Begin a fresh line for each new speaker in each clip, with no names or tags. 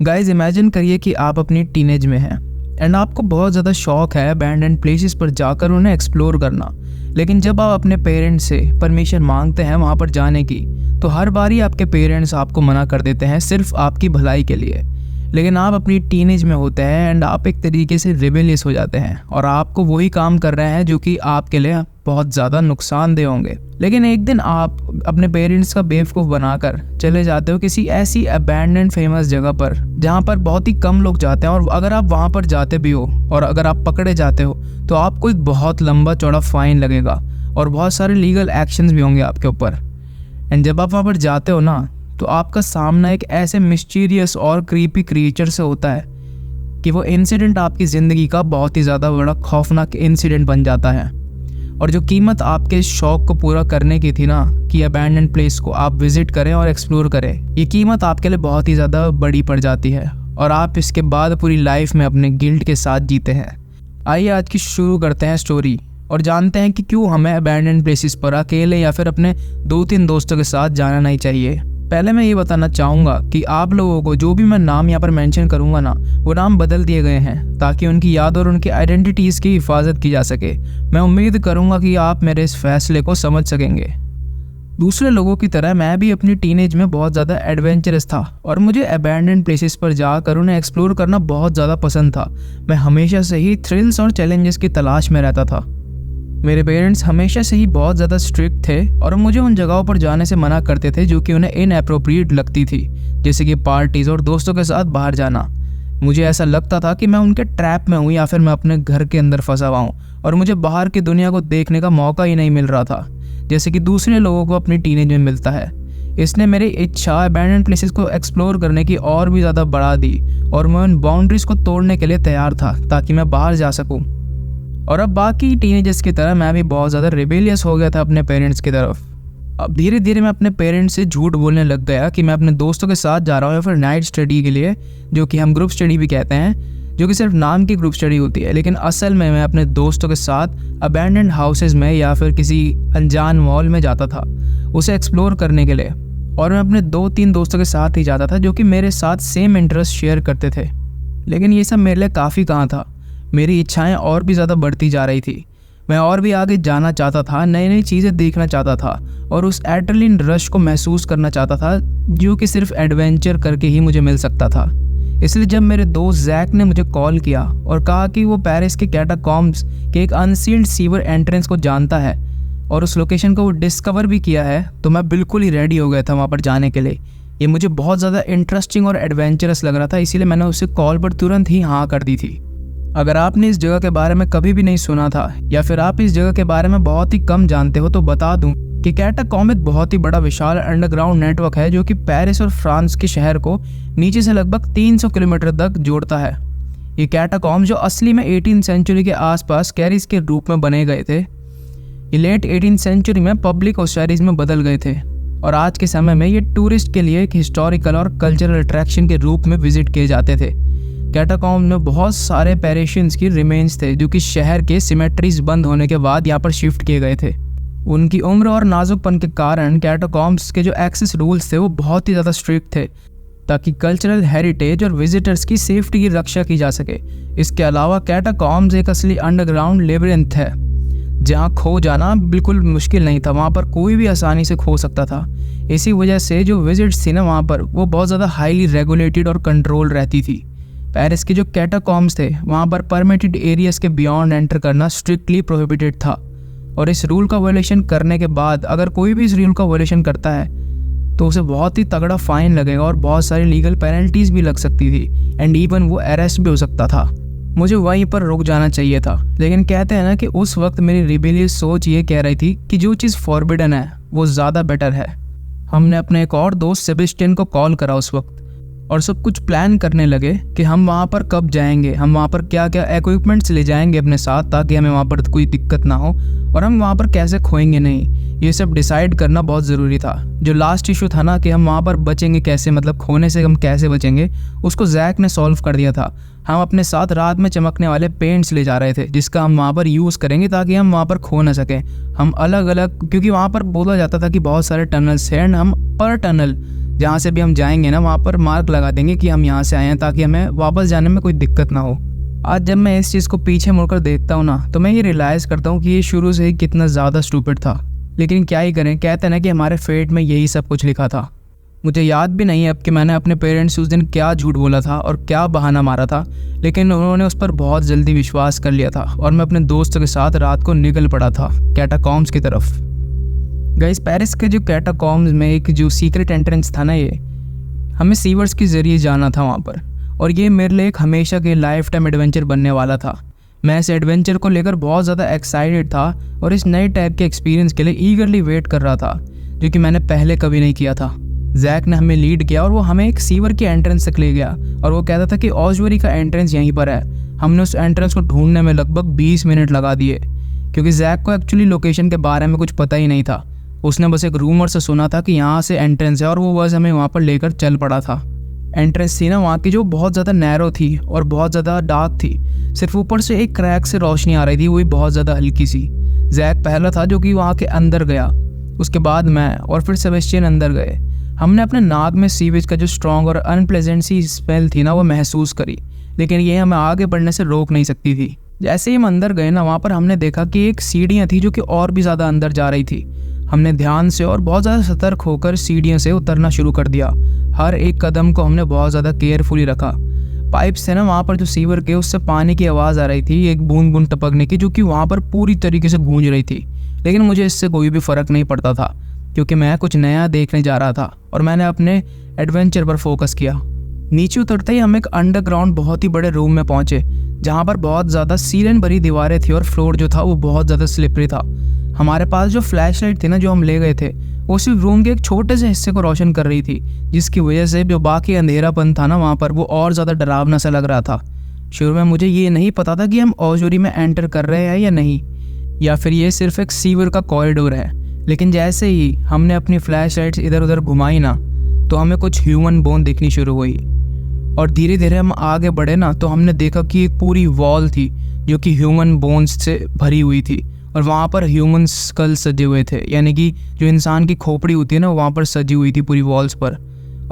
Guys imagine करिए कि आप अपनी टीनेज में हैं एंड आपको बहुत ज़्यादा शौक है अबैंडन्ड प्लेसेस पर जाकर उन्हें एक्सप्लोर करना। लेकिन जब आप अपने पेरेंट्स से परमिशन मांगते हैं वहाँ पर जाने की, तो हर बार ही आपके पेरेंट्स आपको मना कर देते हैं सिर्फ आपकी भलाई के लिए। लेकिन आप अपनी टीनेज में होते हैं एंड आप एक तरीके से रिबेलियस हो जाते हैं और आपको वही काम कर रहे हैं जो कि आपके लिए बहुत ज़्यादा नुकसानदेह होंगे। लेकिन एक दिन आप अपने पेरेंट्स का बेवकूफ़ बनाकर चले जाते हो किसी ऐसी अबैंडन्ड फेमस जगह पर जहाँ पर बहुत ही कम लोग जाते हैं, और अगर आप वहाँ पर जाते भी हो और अगर आप पकड़े जाते हो तो आपको एक बहुत लंबा चौड़ा फाइन लगेगा और बहुत सारे लीगल एक्शंस भी होंगे आपके ऊपर। एंड जब आप वहाँ पर जाते हो ना, तो आपका सामना एक ऐसे मिस्टीरियस और क्रीपी क्रिएचर से होता है कि वो इंसिडेंट आपकी ज़िंदगी का बहुत ही ज़्यादा बड़ा खौफनाक इंसिडेंट बन जाता है। और जो कीमत आपके शौक़ को पूरा करने की थी ना, कि अबैंडन्ड प्लेस को आप विज़िट करें और एक्सप्लोर करें, ये कीमत आपके लिए बहुत ही ज़्यादा बड़ी पड़ जाती है और आप इसके बाद पूरी लाइफ में अपने गिल्ट के साथ जीते हैं। आइए आज की शुरू करते हैं स्टोरी और जानते हैं कि क्यों हमें अबैंडन्ड प्लेसेस पर अकेले या फिर अपने 2-3 दोस्तों के साथ जाना नहीं चाहिए। पहले मैं ये बताना चाहूँगा कि आप लोगों को जो भी मैं नाम यहाँ पर मेंशन करूँगा ना, वो नाम बदल दिए गए हैं ताकि उनकी याद और उनकी आइडेंटिटीज़ की हिफाजत की जा सके। मैं उम्मीद करूँगा कि आप मेरे इस फैसले को समझ सकेंगे। दूसरे लोगों की तरह मैं भी अपनी टीनेज में बहुत ज़्यादा एडवेंचरस था और मुझे अबैंडन्ड प्लेसेस पर जाकर उन्हें एक्सप्लोर करना बहुत ज़्यादा पसंद था। मैं हमेशा से ही थ्रिल्स और चैलेंजेस की तलाश में रहता था। मेरे पेरेंट्स हमेशा से ही बहुत ज़्यादा स्ट्रिक्ट थे और मुझे उन जगहों पर जाने से मना करते थे जो कि उन्हें इनएप्रोप्रिएट लगती थी, जैसे कि पार्टीज़ और दोस्तों के साथ बाहर जाना। मुझे ऐसा लगता था कि मैं उनके ट्रैप में हूँ या फिर मैं अपने घर के अंदर फंसा हुआ हूँ और मुझे बाहर की दुनिया को देखने का मौका ही नहीं मिल रहा था, जैसे कि दूसरे लोगों को अपनी टीनेज में मिलता है। इसने मेरी इच्छा अबैंडन्ड प्लेसेस को एक्सप्लोर करने की और भी ज़्यादा बढ़ा दी और मैं उन बाउंड्रीज़ को तोड़ने के लिए तैयार था ताकि मैं बाहर जा सकूँ। और अब बाकी टीनेजर्स की तरह मैं भी बहुत ज़्यादा रिबेलियस हो गया था अपने पेरेंट्स की तरफ। अब धीरे धीरे मैं अपने पेरेंट्स से झूठ बोलने लग गया कि मैं अपने दोस्तों के साथ जा रहा हूँ या फिर नाइट स्टडी के लिए, जो कि हम ग्रुप स्टडी भी कहते हैं, जो कि सिर्फ नाम की ग्रुप स्टडी होती है। लेकिन असल में मैं अपने दोस्तों के साथ अबैंडन्ड हाउसेज में या फिर किसी अनजान मॉल में जाता था उसे एक्सप्लोर करने के लिए। और मैं अपने 2-3 दोस्तों के साथ ही जाता था जो कि मेरे साथ सेम इंटरेस्ट शेयर करते थे। लेकिन ये सब मेरे लिए काफ़ी कहाँ था, मेरी इच्छाएं और भी ज़्यादा बढ़ती जा रही थी। मैं और भी आगे जाना चाहता था, नई नई चीज़ें देखना चाहता था और उस एड्रेनलिन रश को महसूस करना चाहता था जो कि सिर्फ एडवेंचर करके ही मुझे मिल सकता था। इसलिए जब मेरे दोस्त जैक ने मुझे कॉल किया और कहा कि वो पेरिस के कैटाकॉम्ब्स के एक अनसील्ड सीवर एंट्रेंस को जानता है और उस लोकेशन को वो डिस्कवर भी किया है, तो मैं बिल्कुल ही रेडी हो गया था वहाँ पर जाने के लिए। ये मुझे बहुत ज़्यादा इंटरेस्टिंग और एडवेंचरस लग रहा था, इसीलिए मैंने उसे कॉल पर तुरंत ही हाँ कर दी थी। अगर आपने इस जगह के बारे में कभी भी नहीं सुना था या फिर आप इस जगह के बारे में बहुत ही कम जानते हो, तो बता दूं कि कैटाकॉम्ब एक बहुत ही बड़ा विशाल अंडरग्राउंड नेटवर्क है जो कि पेरिस और फ्रांस के शहर को नीचे से लगभग 300 किलोमीटर तक जोड़ता है। ये कैटाकॉम्ब जो असली में 18वीं सेंचुरी के आसपास कैरिस के रूप में बने गए थे, ये लेट 18वीं सेंचुरी में पब्लिक ऑस्टेरिटीज में बदल गए थे और आज के समय में ये टूरिस्ट के लिए एक हिस्टोरिकल और कल्चरल अट्रैक्शन के रूप में विजिट किए जाते थे। कैटाकॉम्ब में बहुत सारे पेरिशियंस की रिमेन्स थे जो कि शहर के सिमेट्रीज बंद होने के बाद यहाँ पर शिफ्ट किए गए थे। उनकी उम्र और नाजुकपन के कारण कैटाकॉम्ब्स के जो एक्सेस रूल्स थे वो बहुत ही ज़्यादा स्ट्रिक्ट थे ताकि कल्चरल हेरिटेज और विजिटर्स की सेफ्टी की रक्षा की जा सके। इसके अलावा कैटाकॉम्ब्स एक असली अंडरग्राउंड लेबिरिंथ है जहाँ खो जाना बिल्कुल मुश्किल नहीं था, वहाँ पर कोई भी आसानी से खो सकता था। इसी वजह से जो विजिट्स थी ना वहाँ पर, वो बहुत ज़्यादा हाईली रेगुलेटेड और कंट्रोल रहती थी। पेरिस के जो कैटाकॉम्ब्स थे वहाँ पर परमिटेड एरियाज के बियॉन्ड एंटर करना स्ट्रिक्टली प्रोहिबिटेड था और इस रूल का वायलेशन करने के बाद अगर कोई भी इस रूल का वायलेशन करता है तो उसे बहुत ही तगड़ा फाइन लगेगा और बहुत सारी लीगल पेनल्टीज़ भी लग सकती थी एंड इवन वो अरेस्ट भी हो सकता था। मुझे वहीं पर रुक जाना चाहिए था, लेकिन कहते हैं ना कि उस वक्त मेरी रिबेलियस सोच ये कह रही थी कि जो चीज़ फॉरबिडन है वो ज़्यादा बेटर है। हमने अपने एक और दोस्त सेबेस्टियन को कॉल करा उस वक्त और सब कुछ प्लान करने लगे कि हम वहाँ पर कब जाएंगे, हम वहाँ पर क्या क्या इक्विपमेंट्स ले जाएंगे अपने साथ ताकि हमें वहाँ पर कोई दिक्कत ना हो और हम वहाँ पर कैसे खोएंगे नहीं। ये सब डिसाइड करना बहुत ज़रूरी था। जो लास्ट इशू था ना कि हम वहाँ पर बचेंगे कैसे, मतलब खोने से हम कैसे बचेंगे, उसको जैक ने सॉल्व कर दिया था। हम अपने साथ रात में चमकने वाले पेंट्स ले जा रहे थे जिसका हम वहाँ पर यूज़ करेंगे ताकि हम वहाँ पर खो ना सकें। हम अलग अलग, क्योंकि वहाँ पर बोला जाता था कि बहुत सारे टनल्स हैं एंड हम पर टनल जहाँ से भी हम जाएंगे ना वहाँ पर मार्क लगा देंगे कि हम यहाँ से आए हैं, ताकि हमें वापस जाने में कोई दिक्कत ना हो। आज जब मैं इस चीज़ को पीछे मुड़कर देखता हूँ ना, तो मैं ये रियलाइज़ करता हूँ कि ये शुरू से ही कितना ज़्यादा स्टूपिड था। लेकिन क्या ही करें, कहते हैं ना कि हमारे फेट में यही सब कुछ लिखा था। मुझे याद भी नहीं है अब कि मैंने अपने पेरेंट्स से उस दिन क्या झूठ बोला था और क्या बहाना मारा था, लेकिन उन्होंने उस पर बहुत जल्दी विश्वास कर लिया था और मैं अपने दोस्तों के साथ रात को निकल पड़ा था कैटाकॉम्स की तरफ। गाइस, पेरिस के जो कैटाकॉम्स में एक जो सीक्रेट एंट्रेंस था ना, ये हमें सीवर्स के ज़रिए जाना था वहाँ पर, और ये मेरे लिए एक हमेशा के लाइफ टाइम एडवेंचर बनने वाला था। मैं इस एडवेंचर को लेकर बहुत ज़्यादा एक्साइटेड था और इस नए टाइप के एक्सपीरियंस के लिए ईगरली वेट कर रहा था, जो कि मैंने पहले कभी नहीं किया था। जैक ने हमें लीड किया और वो हमें एक सीवर की एंट्रेंस तक ले गया और वो कहता था कि ऑस्बरी का एंट्रेंस यहीं पर है। हमने उस एंट्रेंस को ढूंढने में लगभग 20 मिनट लगा दिए, क्योंकि जैक को एक्चुअली लोकेशन के बारे में कुछ पता ही नहीं था। उसने बस एक रूमर से सुना था कि यहाँ से एंट्रेंस है और वो बस हमें वहाँ पर लेकर चल पड़ा था। एंट्रेंस थी ना वहाँ की, जो बहुत ज़्यादा नैरो थी और बहुत ज़्यादा डार्क थी। सिर्फ ऊपर से एक क्रैक से रोशनी आ रही थी, वो भी बहुत ज़्यादा हल्की सी। जैक पहला था जो कि वहाँ के अंदर गया, उसके बाद मैं और फिर सेबेस्टियन अंदर गए। हमने अपने नाक में सीवेज का जो स्ट्रॉन्ग और अनप्लेजेंट सी स्मेल थी ना, वो महसूस करी, लेकिन ये हमें आगे बढ़ने से रोक नहीं सकती थी। जैसे ही हम अंदर गए ना, वहाँ पर हमने देखा कि एक सीढ़ियाँ थी जो कि और भी ज़्यादा अंदर जा रही थी। हमने ध्यान से और बहुत ज़्यादा सतर्क होकर सीढ़ियों से उतरना शुरू कर दिया। हर एक कदम को हमने बहुत ज़्यादा केयरफुली रखा। पाइप से ना वहाँ पर जो सीवर के, उससे पानी की आवाज़ आ रही थी, एक बूंद बूंद टपकने की, जो कि वहाँ पर पूरी तरीके से गूंज रही थी। लेकिन मुझे इससे कोई भी फ़र्क नहीं पड़ता था, क्योंकि मैं कुछ नया देखने जा रहा था और मैंने अपने एडवेंचर पर फोकस किया। नीचे उतरते ही हम एक अंडरग्राउंड बहुत ही बड़े रूम में पहुंचे, जहां पर बहुत ज़्यादा सीलन भरी दीवारें थी और फ्लोर जो था वो बहुत ज़्यादा स्लिपरी था। हमारे पास जो फ्लैश लाइट थी ना, जो हम ले गए थे, वो सिर्फ रूम के एक छोटे से हिस्से को रोशन कर रही थी, जिसकी वजह से जो बाकी अंधेरापन था ना वहाँ पर, वो और ज़्यादा डरावना सा लग रहा था। शुरू में मुझे ये नहीं पता था कि हम ऑस्बरी में एंटर कर रहे हैं या नहीं, या फिर ये सिर्फ एक सीवर का कॉरिडोर है। लेकिन जैसे ही हमने अपनी फ्लैश लाइट्स इधर उधर घुमाई ना, तो हमें कुछ ह्यूमन बोन दिखनी शुरू हुई। और धीरे धीरे हम आगे बढ़े ना, तो हमने देखा कि एक पूरी वॉल थी जो कि ह्यूमन बोन्स से भरी हुई थी, और वहाँ पर ह्यूमन स्कल सजे हुए थे, यानी कि जो इंसान की खोपड़ी होती है ना, वहाँ पर सजी हुई थी पूरी वॉल्स पर।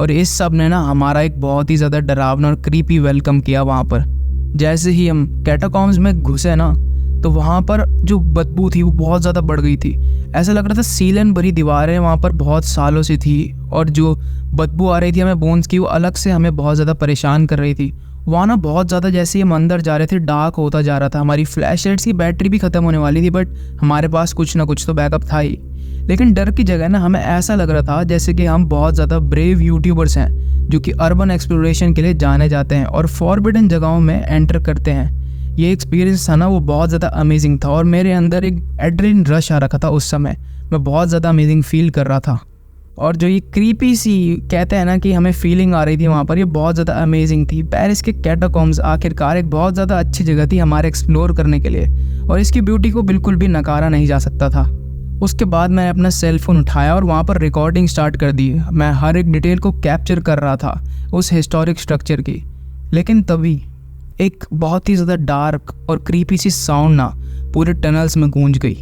और इस सब ने ना हमारा एक बहुत ही ज़्यादा डरावना और क्रीपी वेलकम किया वहाँ पर। जैसे ही हम कैटाकॉम्स में घुसे ना, तो वहाँ पर जो बदबू थी वो बहुत ज़्यादा बढ़ गई थी। ऐसा लग रहा था सीलन भरी दीवारें वहाँ पर बहुत सालों से थी, और जो बदबू आ रही थी हमें बोन्स की, वो अलग से हमें बहुत ज़्यादा परेशान कर रही थी। वहाँ ना बहुत ज़्यादा, जैसे ही हम अंदर जा रहे थे, डार्क होता जा रहा था। हमारी फ्लैश लाइट्स की बैटरी भी ख़त्म होने वाली थी, बट हमारे पास कुछ ना कुछ तो बैकअप था ही। लेकिन डर की जगह ना हमें ऐसा लग रहा था जैसे कि हम बहुत ज़्यादा ब्रेव यूट्यूबर्स हैं, जो कि अर्बन एक्सप्लोरेशन के लिए जाने जाते हैं और फॉरबिडन जगहों में एंटर करते हैं। ये एक्सपीरियंस था ना, वो बहुत ज़्यादा अमेजिंग था, और मेरे अंदर एक एड्रेनलिन रश आ रखा था उस समय। मैं बहुत ज़्यादा अमेजिंग फील कर रहा था, और जो ये क्रीपी सी कहते हैं ना कि हमें फीलिंग आ रही थी वहाँ पर, ये बहुत ज़्यादा अमेजिंग थी। पेरिस के कैटाकॉम्स आखिरकार एक बहुत ज़्यादा अच्छी जगह थी हमारे एक्सप्लोर करने के लिए, और इसकी ब्यूटी को बिल्कुल भी नकारा नहीं जा सकता था। उसके बाद मैंने अपना सेलफोन उठाया और वहाँ पर रिकॉर्डिंग स्टार्ट कर दी। मैं हर एक डिटेल को कैप्चर कर रहा था उस हिस्टोरिक स्ट्रक्चर की। लेकिन तभी एक बहुत ही ज़्यादा डार्क और क्रीपी सी साउंड ना पूरे टनल्स में गूंज गई।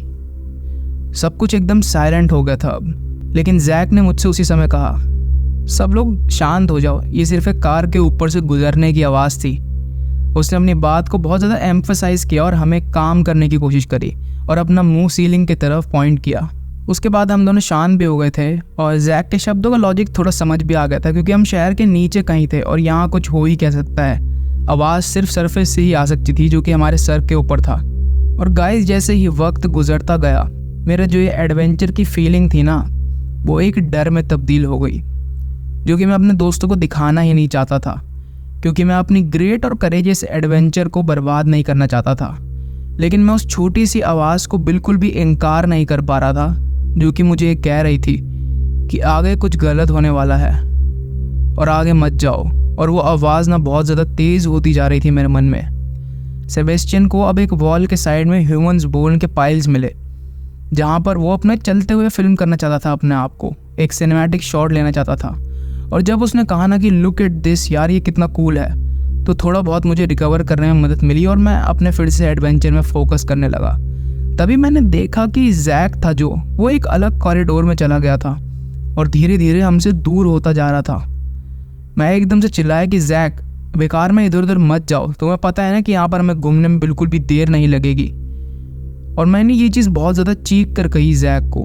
सब कुछ एकदम साइलेंट हो गया था अब। लेकिन जैक ने मुझसे उसी समय कहा, सब लोग शांत हो जाओ, ये सिर्फ एक कार के ऊपर से गुजरने की आवाज़ थी। उसने अपनी बात को बहुत ज़्यादा एम्फसाइज किया और हमें काम करने की कोशिश करी, और अपना मुंह सीलिंग की तरफ पॉइंट किया। उसके बाद हम दोनों शांत भी हो गए थे, और जैक के शब्दों का लॉजिक थोड़ा समझ भी आ गया था, क्योंकि हम शहर के नीचे कहीं थे और यहाँ कुछ हो ही कह सकता है। आवाज़ सिर्फ सरफेस से ही आ सकती थी, जो कि हमारे सर के ऊपर था। और गाइस, जैसे ही वक्त गुजरता गया, मेरा जो ये एडवेंचर की फीलिंग थी ना, वो एक डर में तब्दील हो गई, जो कि मैं अपने दोस्तों को दिखाना ही नहीं चाहता था, क्योंकि मैं अपनी ग्रेट और करेजियस एडवेंचर को बर्बाद नहीं करना चाहता था। लेकिन मैं उस छोटी सी आवाज़ को बिल्कुल भी इनकार नहीं कर पा रहा था, जो कि मुझे कह रही थी कि आगे कुछ गलत होने वाला है और आगे मत जाओ। और वो आवाज़ ना बहुत ज़्यादा तेज़ होती जा रही थी मेरे मन में। सेबेस्टियन को अब एक वॉल के साइड में ह्यूमन्स बोन के पाइल्स मिले, जहाँ पर वो अपने चलते हुए फिल्म करना चाहता था, अपने आप को एक सिनेमैटिक शॉट लेना चाहता था। और जब उसने कहा ना कि लुक एट दिस यार, ये कितना कूल है, तो थोड़ा बहुत मुझे रिकवर करने में मदद मिली और मैं अपने फिर से एडवेंचर में फोकस करने लगा। तभी मैंने देखा कि जैक था जो, वो एक अलग कॉरिडोर में चला गया था। और धीरे धीरे हमसे दूर होता जा रहा था। मैं एकदम से चिल्लाया कि जैक, बेकार में इधर उधर मत जाओ, तुम्हें पता है ना कि यहाँ पर हमें घूमने में बिल्कुल भी देर नहीं लगेगी। और मैंने ये चीज़ बहुत ज़्यादा चीख कर कही जैक को,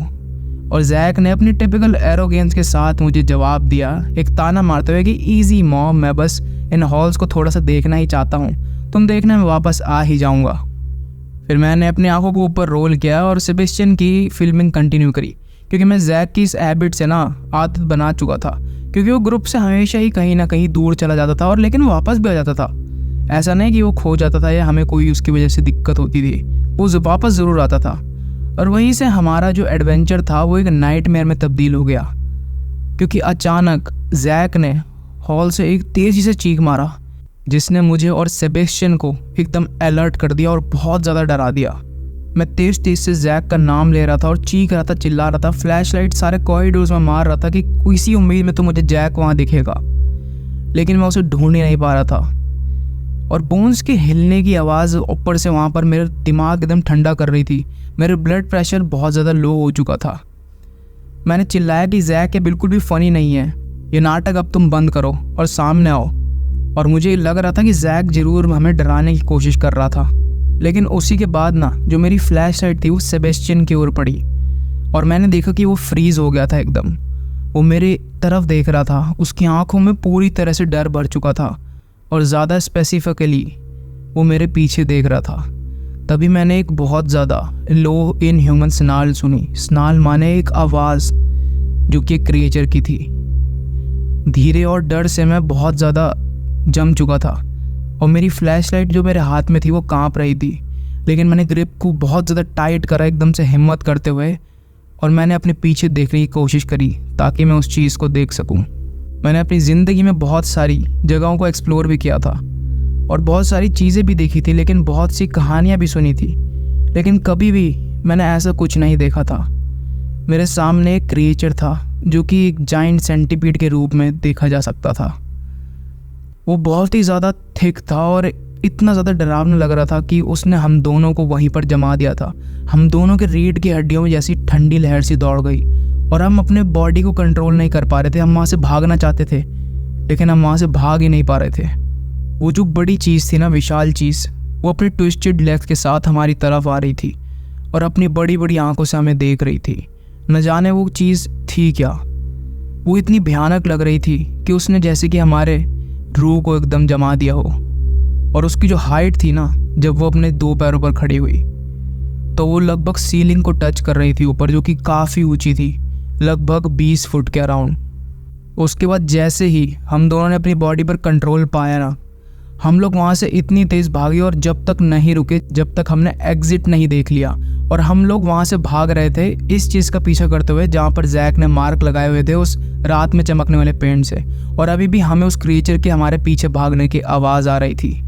और जैक ने अपनी टिपिकल एरोगेंस के साथ मुझे जवाब दिया, एक ताना मारते हुए कि ईजी मॉम, मैं बस इन हॉल्स को थोड़ा सा देखना ही चाहता हूँ, तुम देखना मैं वापस आ ही जाऊँगा। फिर मैंने अपनी आंखों को ऊपर रोल किया और सेबेस्टियन की फिल्मिंग कंटिन्यू करी, क्योंकि मैं जैक की इस हैबिट से ना आदत बना चुका था, क्योंकि वो ग्रुप से हमेशा ही कहीं ना कहीं दूर चला जाता था और लेकिन वापस भी आ जाता था। ऐसा नहीं कि वो खो जाता था या हमें कोई उसकी वजह से दिक्कत होती थी, वो वापस ज़रूर आता था। और वहीं से हमारा जो एडवेंचर था वो एक नाइटमेयर में तब्दील हो गया, क्योंकि अचानक जैक ने हॉल से एक तेज़ी से चीख मारा, जिसने मुझे और सेबेस्टियन को एकदम अलर्ट कर दिया और बहुत ज़्यादा डरा दिया। मैं तेज तेज से जैक का नाम ले रहा था और चीख रहा था, चिल्ला रहा था, फ्लैशलाइट सारे कॉरिडोर्स में मार रहा था कि किसी उम्मीद में तो मुझे जैक वहाँ दिखेगा, लेकिन मैं उसे ढूंढ ही नहीं पा रहा था। और बोन्स के हिलने की आवाज़ ऊपर से वहाँ पर मेरा दिमाग एकदम ठंडा कर रही थी, मेरे ब्लड प्रेशर बहुत ज़्यादा लो हो चुका था। मैंने चिल्लाया कि जैक ये बिल्कुल भी फ़नी नहीं है, ये नाटक अब तुम बंद करो और सामने आओ। और मुझे लग रहा था कि जैक ज़रूर हमें डराने की कोशिश कर रहा था, लेकिन उसी के बाद ना जो मेरी फ्लैश लाइट थी वो सेबेस्टियन की ओर पड़ी और मैंने देखा कि वो फ्रीज़ हो गया था एकदम। वो मेरी तरफ देख रहा था, उसकी आंखों में पूरी तरह से डर भर चुका था और ज़्यादा स्पेसिफिकली वो मेरे पीछे देख रहा था। तभी मैंने एक बहुत ज़्यादा लो इन ह्यूमन स्नाल सुनी। स्नाल माने एक आवाज़ जो कि एक क्रिएचर की थी। धीरे और डर से मैं बहुत ज़्यादा जम चुका था और मेरी फ्लैशलाइट जो मेरे हाथ में थी वो कांप रही थी, लेकिन मैंने ग्रिप को बहुत ज़्यादा टाइट करा एकदम से हिम्मत करते हुए, और मैंने अपने पीछे देखने की कोशिश करी ताकि मैं उस चीज़ को देख सकूं। मैंने अपनी ज़िंदगी में बहुत सारी जगहों को एक्सप्लोर भी किया था और बहुत सारी चीज़ें भी देखी थी, लेकिन बहुत सी कहानियाँ भी सुनी थी, लेकिन कभी भी मैंने ऐसा कुछ नहीं देखा था। मेरे सामने एक क्रिएचर था जो कि एक जाइंट सेंटीपीड के रूप में देखा जा सकता था। वो बहुत ही ज़्यादा थिक था और इतना ज़्यादा डरावना लग रहा था कि उसने हम दोनों को वहीं पर जमा दिया था। हम दोनों के रीढ़ की हड्डियों में जैसी ठंडी लहर सी दौड़ गई और हम अपने बॉडी को कंट्रोल नहीं कर पा रहे थे। हम वहाँ से भागना चाहते थे, लेकिन हम वहाँ से भाग ही नहीं पा रहे थे। वो जो बड़ी चीज़ थी ना, विशाल चीज़, वो अपनी ट्विस्टेड लेग्स के साथ हमारी तरफ आ रही थी और अपनी बड़ी बड़ी आंखों से हमें देख रही थी। न जाने वो चीज़ थी क्या, वो इतनी भयानक लग रही थी कि उसने जैसे कि हमारे रूह को एकदम जमा दिया हो। और उसकी जो हाइट थी ना, जब वो अपने 2 पैरों पर खड़ी हुई तो वो लगभग सीलिंग को टच कर रही थी ऊपर, जो कि काफ़ी ऊंची थी, लगभग 20 फुट के अराउंड। उसके बाद जैसे ही हम दोनों ने अपनी बॉडी पर कंट्रोल पाया ना, हम लोग वहाँ से इतनी तेज़ भागे और जब तक नहीं रुके, जब तक हमने एग्जिट नहीं देख लिया। और हम लोग वहाँ से भाग रहे थे इस चीज़ का पीछा करते हुए जहाँ पर जैक ने मार्क लगाए हुए थे उस रात में चमकने वाले पेंट से, और अभी भी हमें उस क्रिएचर के हमारे पीछे भागने की आवाज़ आ रही थी।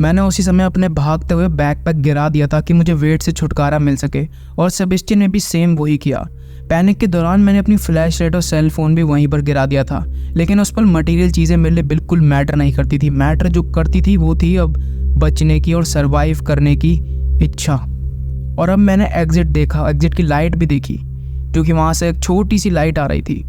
मैंने उसी समय अपने भागते हुए बैकपैक गिरा दिया ताकि मुझे वेट से छुटकारा मिल सके, और सेबेस्टियन ने भी सेम वही किया। पैनिक के दौरान मैंने अपनी फ्लैश लाइट और सेल फोन भी वहीं पर गिरा दिया था, लेकिन उस पर मटेरियल चीज़ें मेरे लिए बिल्कुल मैटर नहीं करती थी। मैटर जो करती थी वो थी अब बचने की और सरवाइव करने की इच्छा। और अब मैंने एग्जिट देखा, एग्जिट की लाइट भी देखी, जो कि वहाँ से एक छोटी सी लाइट आ रही थी,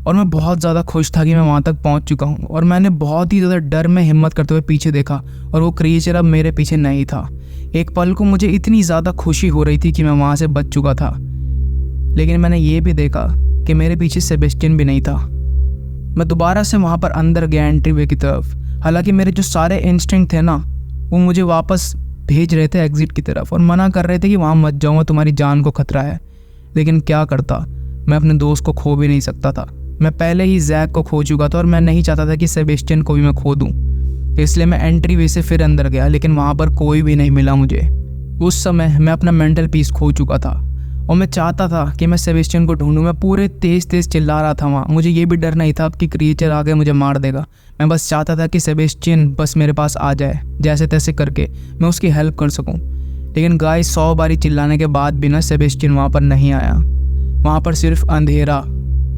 और मैं बहुत ज़्यादा खुश था कि मैं वहाँ तक पहुँच चुका हूँ। और मैंने बहुत ही ज़्यादा डर में हिम्मत करते हुए पीछे देखा और वो क्रिएचर अब मेरे पीछे नहीं था। एक पल को मुझे इतनी ज़्यादा खुशी हो रही थी कि मैं वहाँ से बच चुका था, लेकिन मैंने ये भी देखा कि मेरे पीछे सेबेस्टियन भी नहीं था। मैं दोबारा से वहाँ पर अंदर गया एंट्रीवे की तरफ। हालांकि मेरे जो सारे इंस्टिंक्ट थे ना, वो मुझे वापस भेज रहे थे एग्जिट की तरफ और मना कर रहे थे कि वहाँ मत जाऊँगा, तुम्हारी जान को खतरा है। लेकिन क्या करता, मैं अपने दोस्त को खो भी नहीं सकता था। मैं पहले ही जैक को खो चुका था और मैं नहीं चाहता था कि सेबेस्टियन को भी मैं खो दूँ, इसलिए मैं एंट्री वे से फिर अंदर गया, लेकिन वहाँ पर कोई भी नहीं मिला मुझे। उस समय मैं अपना मेंटल पीस खो चुका था और मैं चाहता था कि मैं सेबेस्टियन को ढूंढूं। मैं पूरे तेज़ चिल्ला रहा था वहाँ। मुझे ये भी डर नहीं था कि क्रिएचर आके मुझे मार देगा। मैं बस चाहता था कि सेबेस्टियन बस मेरे पास आ जाए, जैसे तैसे करके मैं उसकी हेल्प कर सकूं। लेकिन गाइस 100 बारी चिल्लाने के बाद भी ना सेबेस्टियन वहाँ पर नहीं आया। वहाँ पर सिर्फ अंधेरा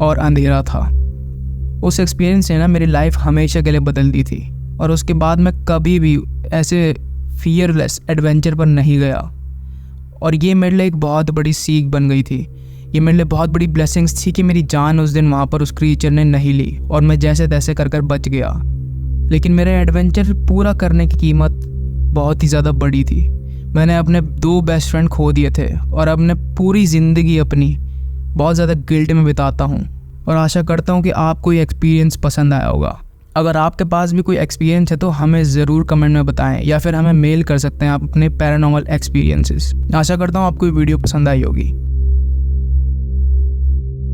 और अंधेरा था। उस एक्सपीरियंस ने ना मेरी लाइफ हमेशा के लिए बदल दी थी, और उसके बाद मैं कभी भी ऐसे फियरलेस एडवेंचर पर नहीं गया। और ये मेरे लिए एक बहुत बड़ी सीख बन गई थी ये मेरे लिए बहुत बड़ी ब्लेसिंग्स थी कि मेरी जान उस दिन वहाँ पर उस क्रीचर ने नहीं ली और मैं जैसे तैसे कर बच गया। लेकिन मेरे एडवेंचर पूरा करने की कीमत बहुत ही ज़्यादा बड़ी थी। मैंने अपने 2 बेस्ट फ्रेंड खो दिए थे और अब मैं पूरी ज़िंदगी अपनी बहुत ज़्यादा गिल्ट में बिताता हूँ। और आशा करता हूँ कि आपको ये एक्सपीरियंस पसंद आया होगा। अगर आपके पास भी कोई एक्सपीरियंस है तो हमें ज़रूर कमेंट में बताएं या फिर हमें मेल कर सकते हैं आप अपने पैरानॉर्मल एक्सपीरियंसेस। आशा करता हूँ आपको ये वीडियो पसंद आई होगी।